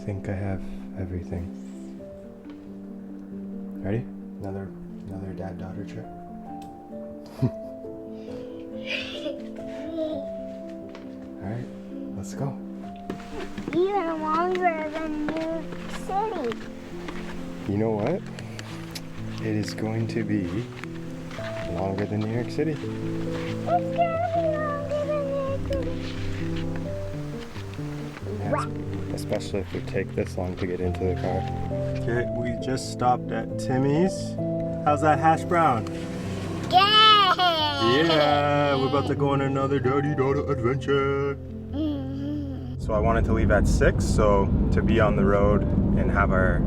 think I have everything. Ready? Another dad-daughter trip. Alright, let's go. Even longer than New York City. You know what? It is going to be longer than New York City. It's gonna be longer than New York City. Yes, especially if we take this long to get into the car. Okay, we just stopped at Timmy's. How's that hash brown? Yeah, we're about to go on another daddy-daughter adventure. So I wanted to leave at 6, so to be on the road and have our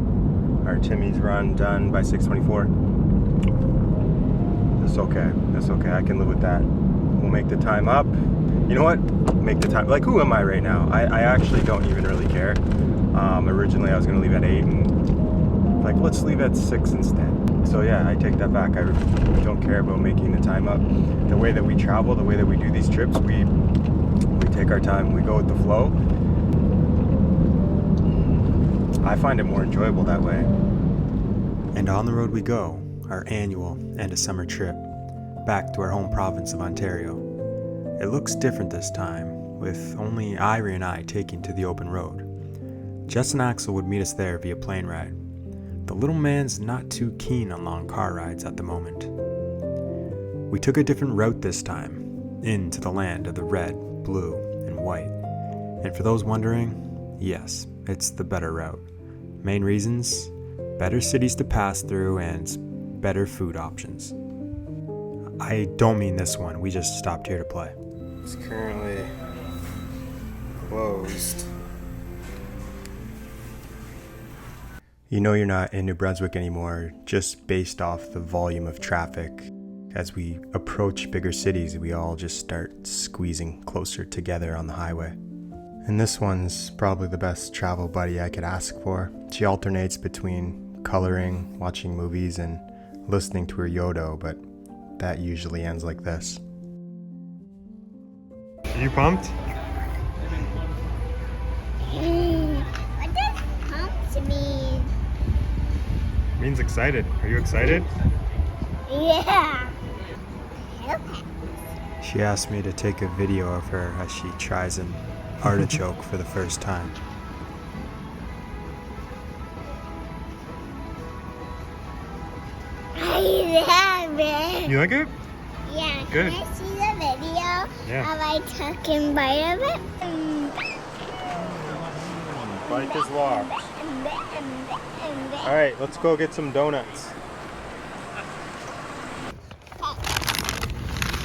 Timmy's run done by 6:24. It's okay. That's okay. I can live with that. We'll make the time up. You know what? Make the time. Like, who am I right now? I actually don't even really care. Originally, I was going to leave at 8, and like, let's leave at 6 instead. So yeah, I take that back. I don't care about making the time up. The way that we travel, the way that we do these trips, we take our time. We go with the flow. I find it more enjoyable that way. And on the road we go, our annual end of summer trip, back to our home province of Ontario. It looks different this time, with only Irie and I taking to the open road. Jess and Axel would meet us there via plane ride. The little man's not too keen on long car rides at the moment. We took a different route this time, into the land of the red, blue, and white. And for those wondering, yes, it's the better route. Main reasons: better cities to pass through and better food options. I don't mean this one, we just stopped here to play. It's currently closed. You know you're not in New Brunswick anymore, just based off the volume of traffic. As we approach bigger cities, we all just start squeezing closer together on the highway. And this one's probably the best travel buddy I could ask for. She alternates between coloring, watching movies, and listening to her Yodo, but that usually ends like this. Are you pumped? What does pumped mean? It means excited. Are you excited? Yeah. Okay. She asked me to take a video of her as she tries an artichoke for the first time. I love it. You like it? Yeah. Good. Can I see the video Yeah. of I took a bite of it? Bike is locked. Alright, let's go get some donuts.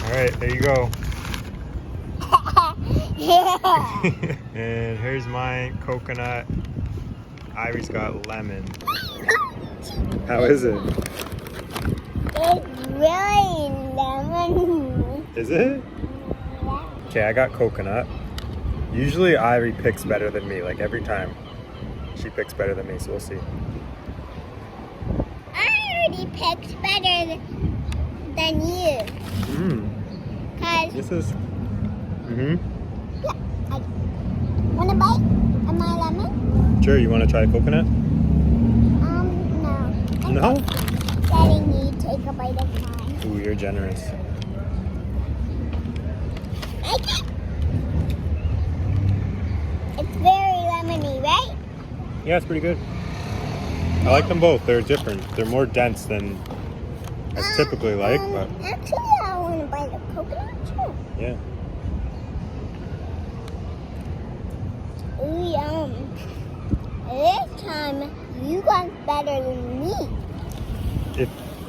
Alright, there you go. And here's mine, coconut. Irie's got lemon. How is it? It's really lemon. Is it? Yeah. Okay, I got coconut. Usually Irie picks better than me, like every time. She picks better than me, so we'll see. I already picked better than you. Cause This is... yeah, wanna bite of my lemon? Sure, you want to try coconut? No. I'm No? letting you take a bite of mine. Ooh, you're generous. Like it? It's very lemony, right? Yeah, it's pretty good. I like them both. They're different. They're more dense than I typically like, but Actually, I want to bite of coconut too. yeah. Ooh, yum. This time, you got better than me.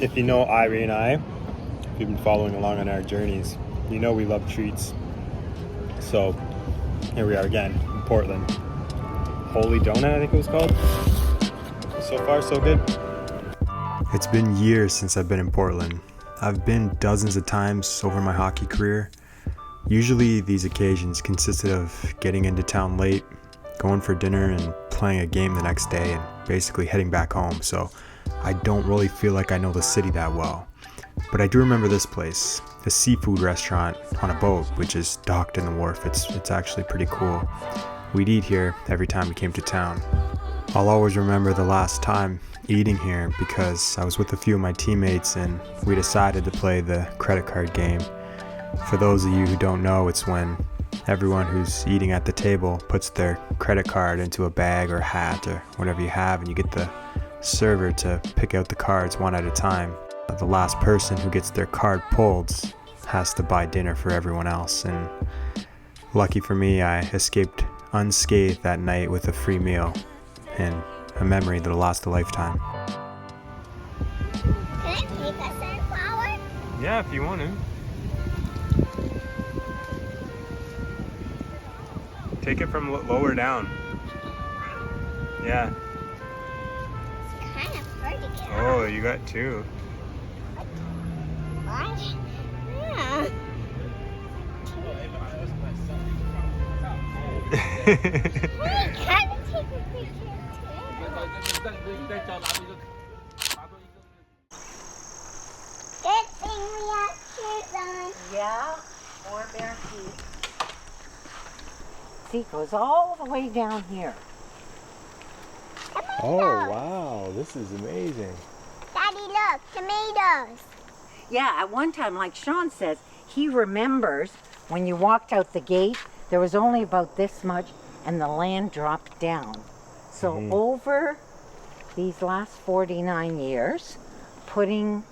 If you know Irie and I, if you've been following along on our journeys, you know we love treats. So here we are again in Portland. Holy Donut, I think it was called. So far, so good. It's been years since I've been in Portland. I've been dozens of times over my hockey career. Usually these occasions consisted of getting into town late, going for dinner, and playing a game the next day, and basically heading back home. So I don't really feel like I know the city that well. But I do remember this place, a seafood restaurant on a boat, which is docked in the wharf. It's actually pretty cool. We'd eat here every time we came to town. I'll always remember the last time eating here because I was with a few of my teammates and we decided to play the credit card game. For those of you who don't know, it's when everyone who's eating at the table puts their credit card into a bag or hat or whatever you have, and you get the server to pick out the cards one at a time. The last person who gets their card pulled has to buy dinner for everyone else, and lucky for me, I escaped unscathed that night with a free meal and a memory that'll last a lifetime. Can I take a sunflower? Yeah, if you want to. Take it from lower down. Yeah. It's kind of hard to get Oh, you got two. What? Yeah. Hey, can I take a picture too? Good thing we have shoes on. Yeah, or bare feet. See, it goes all the way down here. Oh, wow. This is amazing. Daddy, look, tomatoes. Yeah, at one time, like Sean says, he remembers when you walked out the gate, there was only about this much and the land dropped down. So over these last 49 years, putting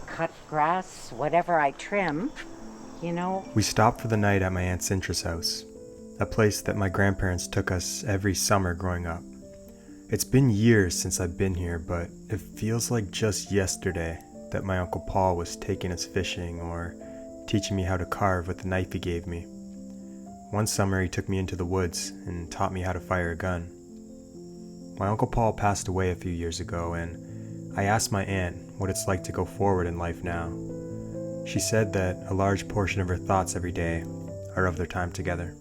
cut grass, whatever I trim, you know. We stopped for the night at my Aunt Cintra's house, a place that my grandparents took us every summer growing up. It's been years since I've been here, but it feels like just yesterday that my Uncle Paul was taking us fishing or teaching me how to carve with the knife he gave me. One summer he took me into the woods and taught me how to fire a gun. My Uncle Paul passed away a few years ago, and I asked my aunt what it's like to go forward in life now. She said that a large portion of her thoughts every day are of their time together.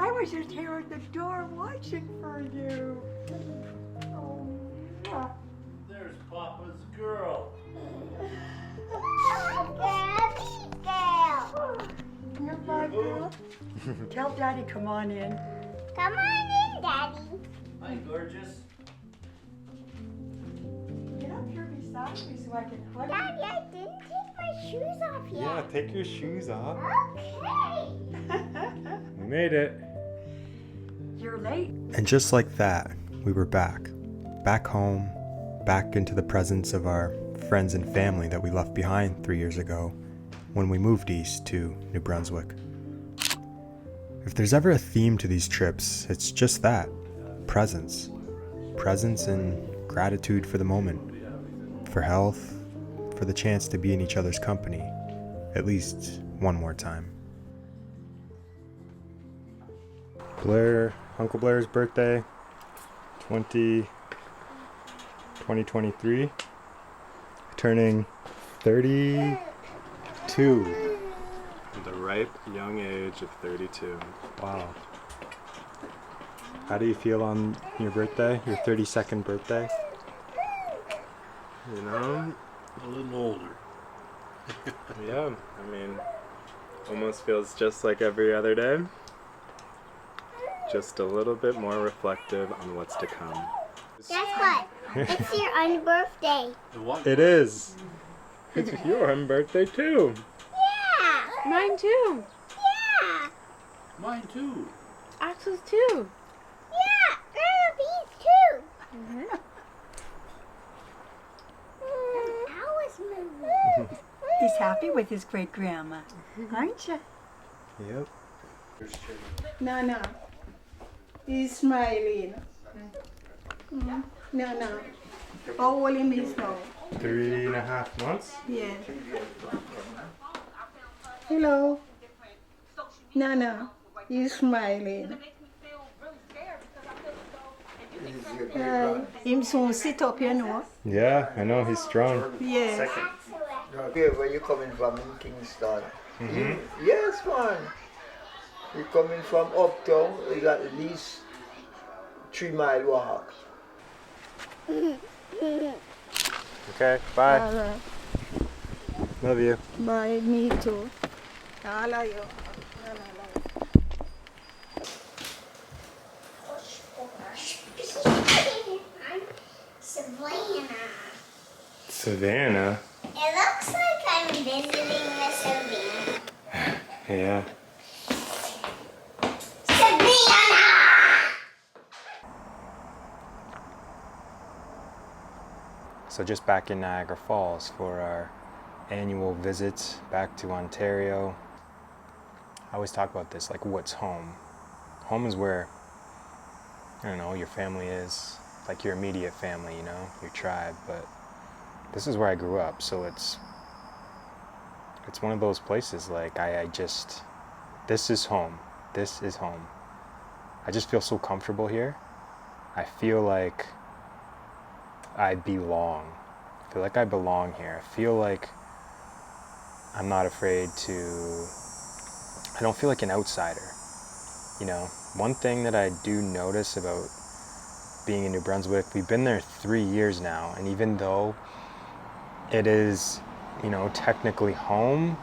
I was just here at the door watching for you. There's Papa's girl. You're my girl. Tell Daddy come on in. Come on in, Daddy. Hi, gorgeous. Get up here beside me so I can hug Daddy, I didn't take my shoes off yet. Yeah, take your shoes off. Okay. We made it. You're late. And just like that, we were back. Back home, back into the presence of our friends and family that we left behind 3 years ago when we moved east to New Brunswick. If there's ever a theme to these trips, it's just that. Presence. Presence and gratitude for the moment. For health, for the chance to be in each other's company. At least one more time. Uncle Blair's birthday, 2023, turning 32. The ripe young age of 32. Wow. How do you feel on your birthday, your 32nd birthday? You know? A little older. Yeah, I mean, almost feels just like every other day. Just a little bit more reflective on what's to come. Guess what? It's your own birthday. The what? It is. It's your birthday too. Yeah. Mine too. Yeah. Mine too. Axel's too. Yeah. Ruby's too. Alice moving. He's happy with his great grandma, aren't you? Yep. No. He's smiling. No. How old him is now? 3.5 months. Yeah. Hello. No. He's smiling. Him soon sit up, you know. Yeah, I know he's strong. Yeah. Okay, where you coming from in Kingston? Yes, man. You coming from uptown, it's at least 3 mile walk. Okay, bye. Alright. Love you. Bye, me too. I love you. Savannah. Savannah? It looks like I'm visiting the Savannah. Yeah. Savannah! So just back in Niagara Falls for our annual visit back to Ontario. I always talk about this, like, what's home? Home is where, I don't know, your family is, like your immediate family, you know, your tribe, but this is where I grew up, so it's one of those places, like, I just, this is home. This is home. I just feel so comfortable here. I feel like I belong. I feel like I belong here. I feel like I'm not afraid to, I don't feel like an outsider, you know. One thing that I do notice about being in New Brunswick, we've been there 3 years now, and even though it is, you know, technically home,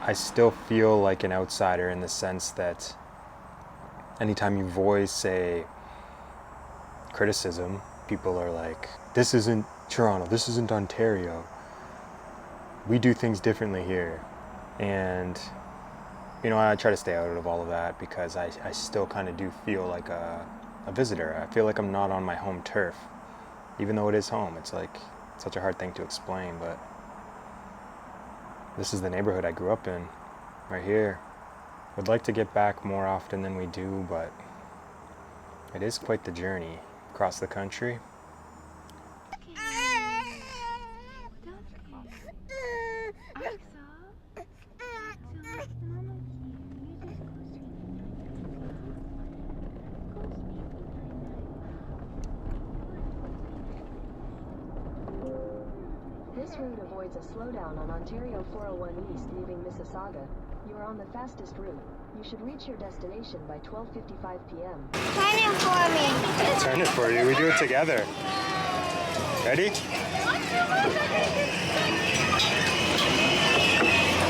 I still feel like an outsider in the sense that anytime you voice a criticism, people are like, this isn't Toronto, this isn't Ontario. We do things differently here. And, you know, I try to stay out of all of that because I still kind of do feel like a visitor. I feel like I'm not on my home turf, even though it is home. It's like such a hard thing to explain, but this is the neighborhood I grew up in, right here. Would like to get back more often than we do, but it is quite the journey across the country. This route avoids a slowdown on Ontario 401 East leaving Mississauga. You are on the fastest route. You should reach your destination by 12:55 p.m. Turn it for me. I'll turn it for you. We do it together. Ready?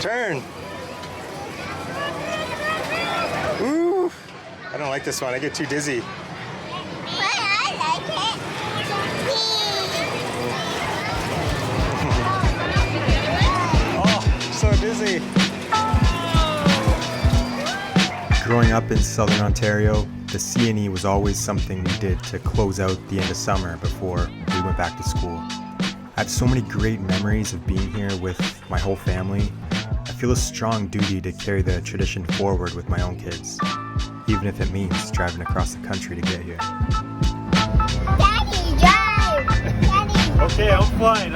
Turn. Ooh. I don't like this one. I get too dizzy. I like it. Oh, so dizzy. Growing up in southern Ontario, the C&E was always something we did to close out the end of summer before we went back to school. I have so many great memories of being here with my whole family. I feel a strong duty to carry the tradition forward with my own kids, even if it means driving across the country to get here. Daddy, drive. Daddy. Okay, I'm flying.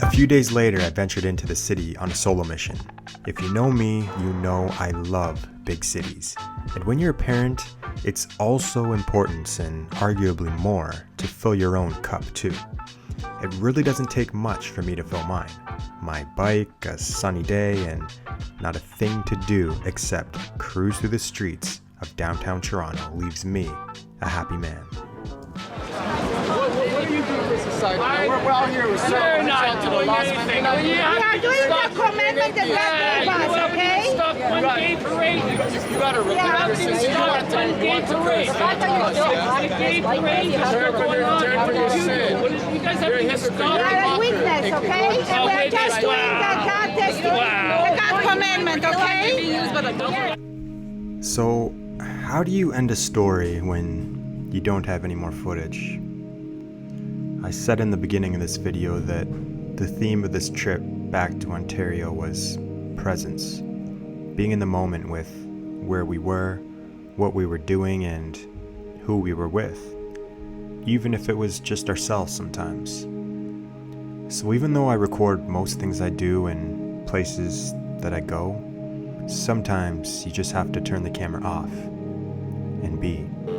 A few days later, I ventured into the city on a solo mission. If you know me, you know I love big cities. And when you're a parent, it's also important, and arguably more, to fill your own cup too. It really doesn't take much for me to fill mine. My bike, a sunny day, and not a thing to do except cruise through the streets of downtown Toronto leaves me a happy man. What do you do for society? We're out here with We're not doing anything. We are doing the commandment that God gave us, okay? Stop one gay parade. You gotta remember your sister. You gotta tell them what to represent us, yeah? Gay parade is still going on. What did you do? You guys have to We stop. are a witness, okay? And we are just doing the God commandment, okay? So, how do you end a story when you don't have any more footage? I said in the beginning of this video that the theme of this trip back to Ontario was presence. Being in the moment with where we were, what we were doing, and who we were with. Even if it was just ourselves sometimes. So even though I record most things I do and places that I go, sometimes you just have to turn the camera off and be.